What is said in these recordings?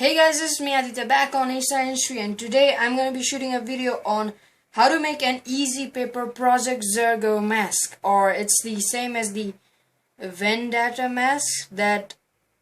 Hey guys, this is me Aditya back on Science Tree, and today I'm going to be shooting a video on how to make an easy paper project zorgo mask, or it's the same as the vendatta mask that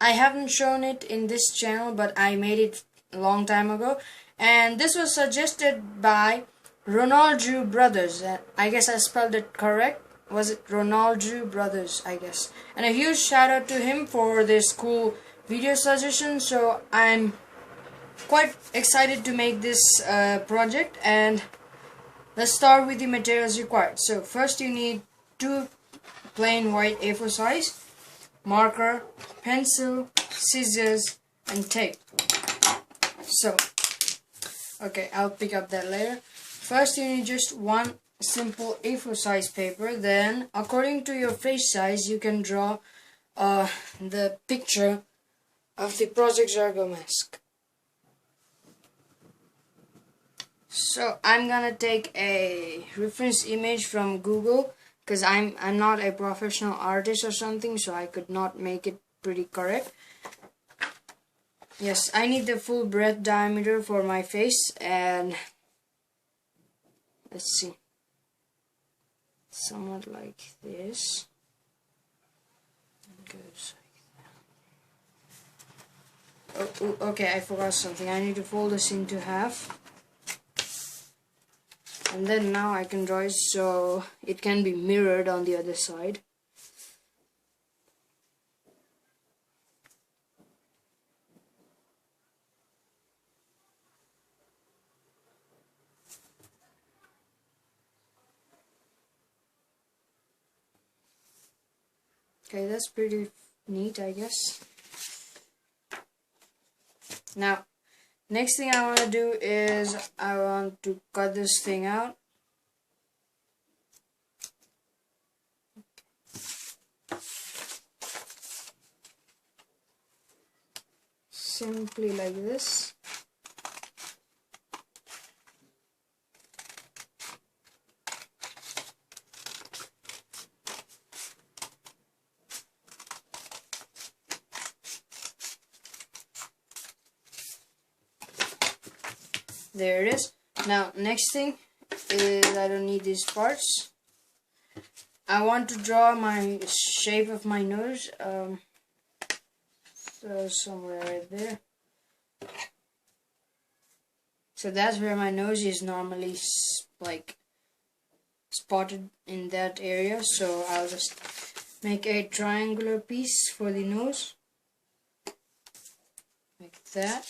I haven't shown it in this channel, but I made it a long time ago, and this was suggested by Ronaldo Brothers. I guess I spelled it correct. Was it Ronaldo Brothers, I guess. And a huge shout out to him for this cool video suggestion. So I'm quite excited to make this project, and let's start with the materials required. So first you need two plain white A4 size, marker, pencil, scissors, and tape. So okay, I'll pick up that later. First you need just one simple A4 size paper. Then according to your face size you can draw the picture of the project zorgo mask. So I'm gonna take a reference image from Google because I'm not a professional artist or something, so I could not make it pretty correct. Yes, I need the full breadth diameter for my face, and let's see, somewhat like this. It goes like that. Oh, okay, I forgot something. I need to fold this into half, and then now I can draw it so it can be mirrored on the other side. Okay, that's pretty neat, I guess. Now, next thing I want to do is I want to cut this thing out. Simply like this. There it is. Now next thing is I don't need these parts. I want to draw my shape of my nose. So somewhere right there. So that's where my nose is normally like spotted, in that area. So I'll just make a triangular piece for the nose like that.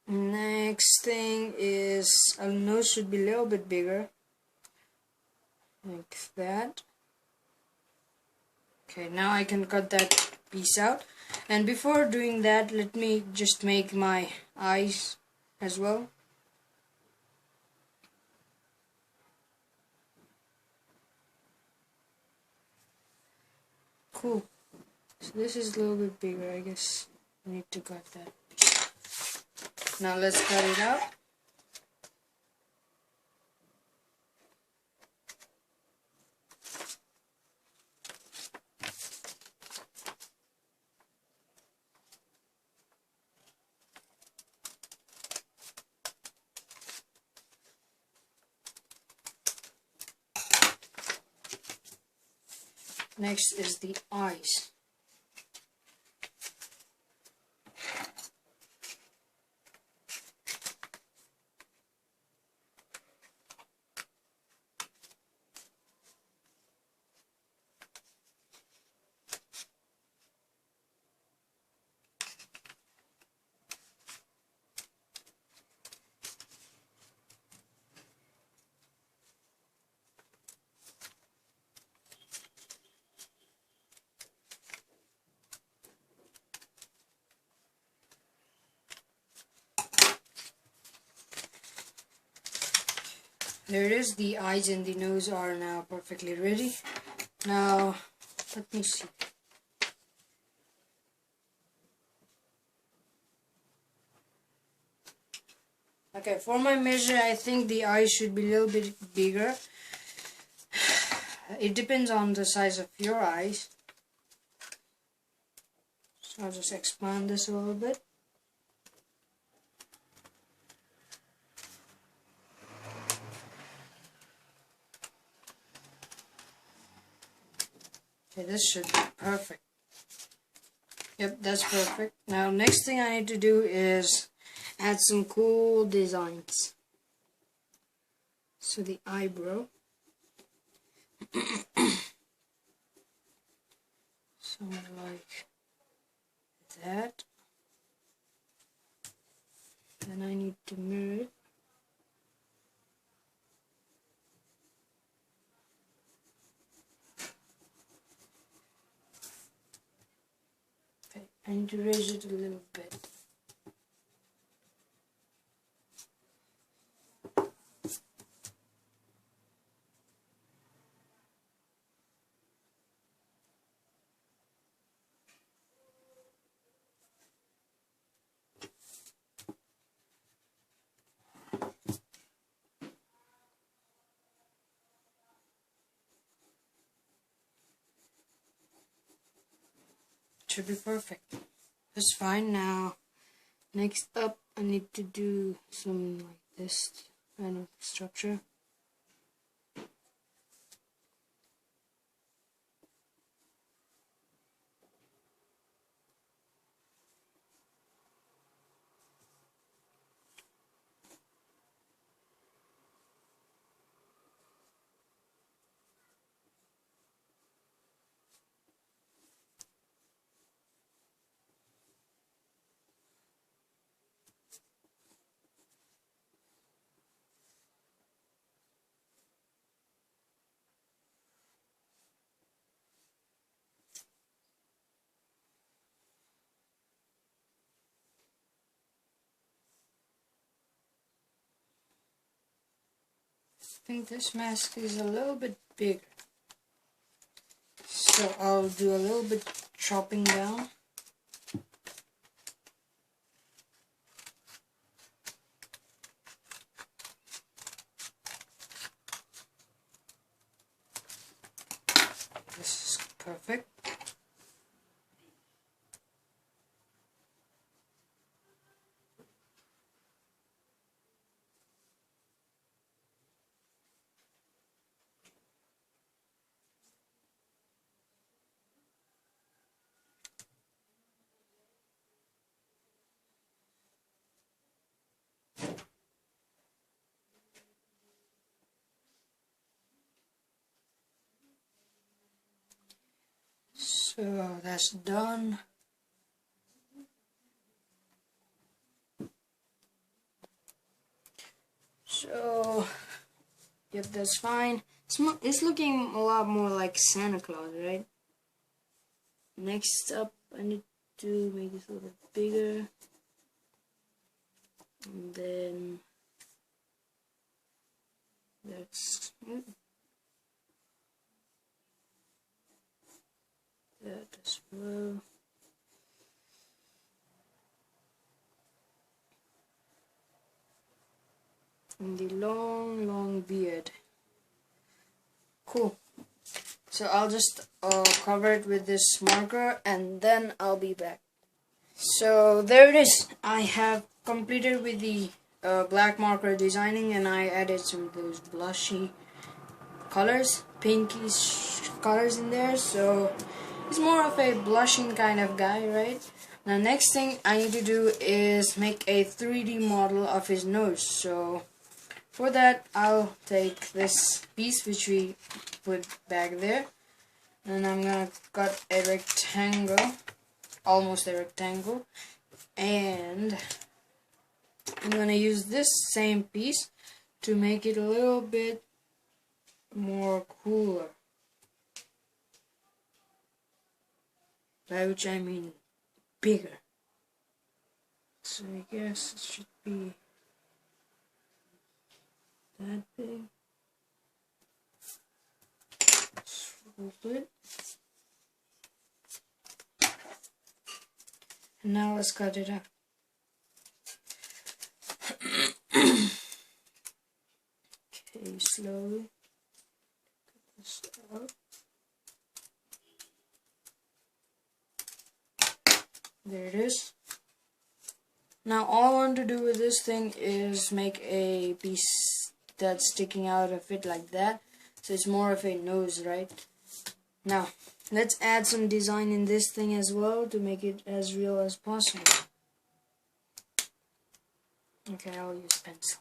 Next thing is our nose should be a little bit bigger, like that. Okay, now I can cut that piece out, and before doing that, let me just make my eyes as well. Cool. So this is a little bit bigger, I guess. I need to cut that piece. Now let's cut it out. Next is the eyes. There it is. The eyes and the nose are now perfectly ready. Now, let me see. Okay, for my measure, I think the eyes should be a little bit bigger. It depends on the size of your eyes. So I'll just expand this a little bit. Okay, this should be perfect. Yep, that's perfect. Now, next thing I need to do is add some cool designs. So the eyebrow. Something like that. Then I need to mirror it. Okay, I need to raise it a little bit. Should be perfect. That's fine. Now, next up, I need to do some like this kind of structure. I think this mask is a little bit bigger. So I'll do a little bit chopping down. This is perfect. So that's done. So, yep, that's fine. It's looking a lot more like Santa Claus, right? Next up, I need to make this a little bit bigger. And then that's it. That as well. And the long beard. Cool. So I'll just cover it with this marker and then I'll be back. So there it is. I have completed with the black marker designing, and I added some of those blushy colors, pinkish colors in there. So he's more of a blushing kind of guy, right? Now next thing I need to do is make a 3D model of his nose. So for that, I'll take this piece which we put back there, and I'm gonna cut a rectangle, almost a rectangle, and I'm gonna use this same piece to make it a little bit more cooler, by which I mean bigger. So I guess it should be that big. Fold it. And now let's cut it out. Okay, slowly cut this out. There it is. Now all I want to do with this thing is make a piece that's sticking out of it like that. So it's more of a nose, right? Now, let's add some design in this thing as well to make it as real as possible. Okay, I'll use pencil.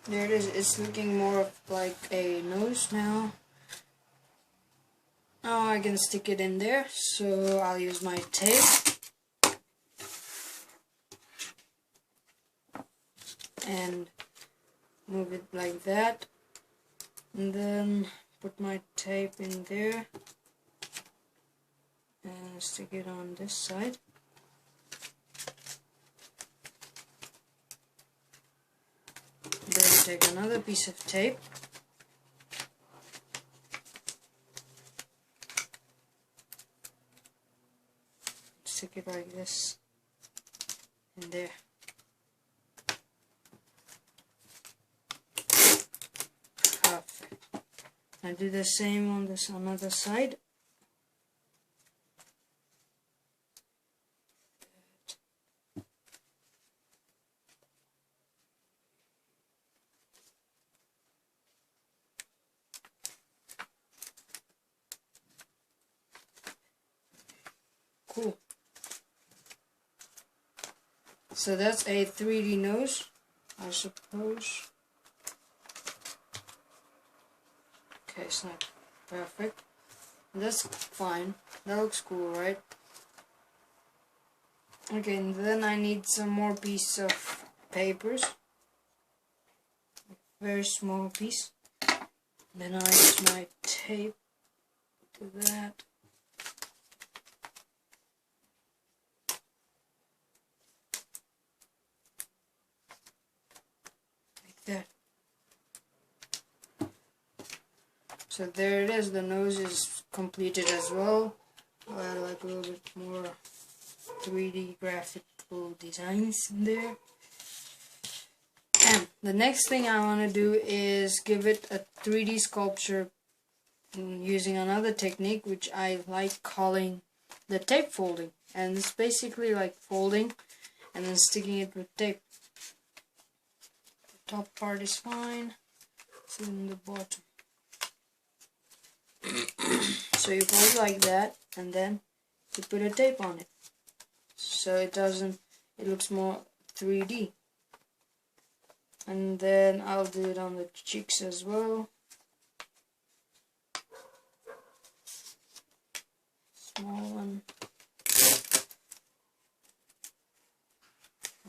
There it is. It's looking more like a nose now. Now I can stick it in there, so I'll use my tape. And move it like that. And then put my tape in there. And stick it on this side. Then take another piece of tape. Stick it like this in there. Perfect. I do the same on this another side. Cool. So that's a 3D nose, I suppose. Okay, it's not perfect. That's fine. That looks cool, right? Okay, and then I need some more piece of papers. Very small piece. Then I use my tape to that. That. So there it is, the nose is completed as well. I'll add like a little bit more 3D graphical designs in there. And the next thing I want to do is give it a 3D sculpture using another technique which I like calling the tape folding. And it's basically like folding and then sticking it with tape. Top part is fine, it's in the bottom. So you fold like that and then you put a tape on it. So it looks more 3D. And then I'll do it on the cheeks as well. Small one.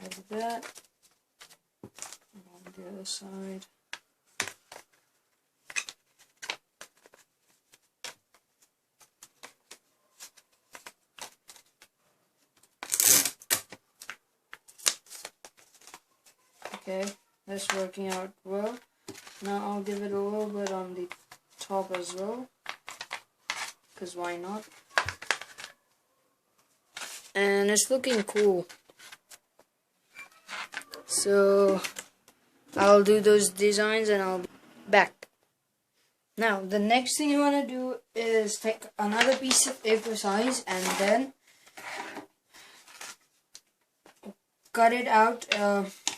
Like that. The other side. Okay, that's working out well. Now I'll give it a little bit on the top as well, because why not? And it's looking cool. So I'll do those designs and I'll be back. Now the next thing I want to do is take another piece of A4 size and then cut it out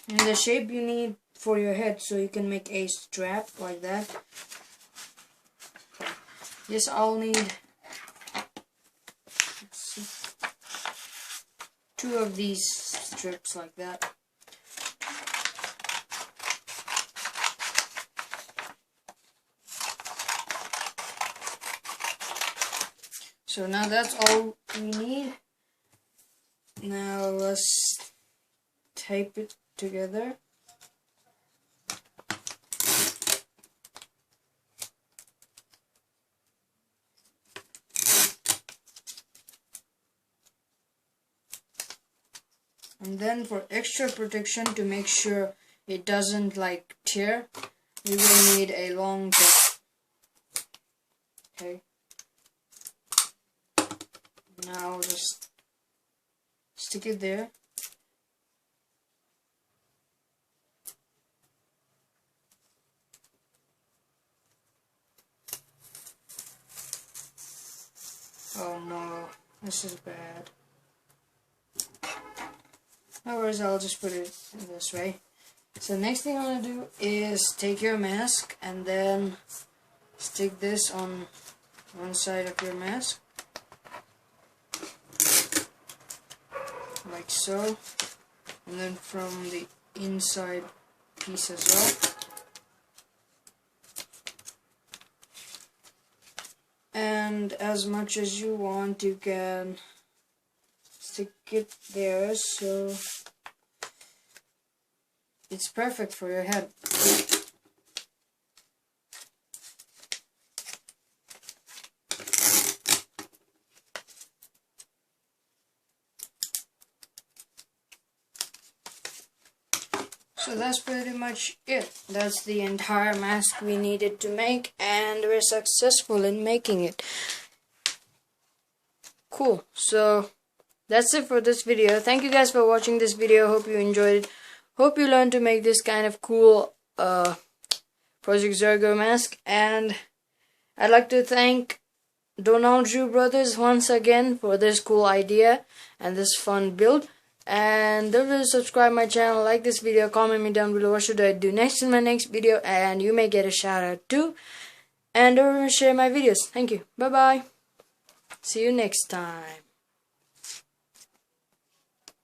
in the shape you need for your head, so you can make a strap like that. Yes, I'll need 2 of these strips like that. So now that's all we need. Now let's tape it together. And then for extra protection, to make sure it doesn't like tear, we will need a long tape. Okay. Now just stick it there. Oh no, this is bad. No worries, I'll just put it in this way. So next thing I'm going to do is take your mask and then stick this on one side of your mask. Like so. And then from the inside piece as well. And as much as you want, you can stick it there so it's perfect for your head. So that's pretty much it. That's the entire mask we needed to make, and we're successful in making it. Cool. So that's it for this video. Thank you guys for watching this video. Hope you enjoyed it. Hope you learned to make this kind of cool Project Zorgo mask. And I'd like to thank Donald Drew Brothers once again for this cool idea and this fun build. And don't forget to subscribe my channel, like this video, comment me down below what should I do next in my next video, and you may get a shout out too. And don't forget to share my videos. Thank you. Bye bye. See you next time.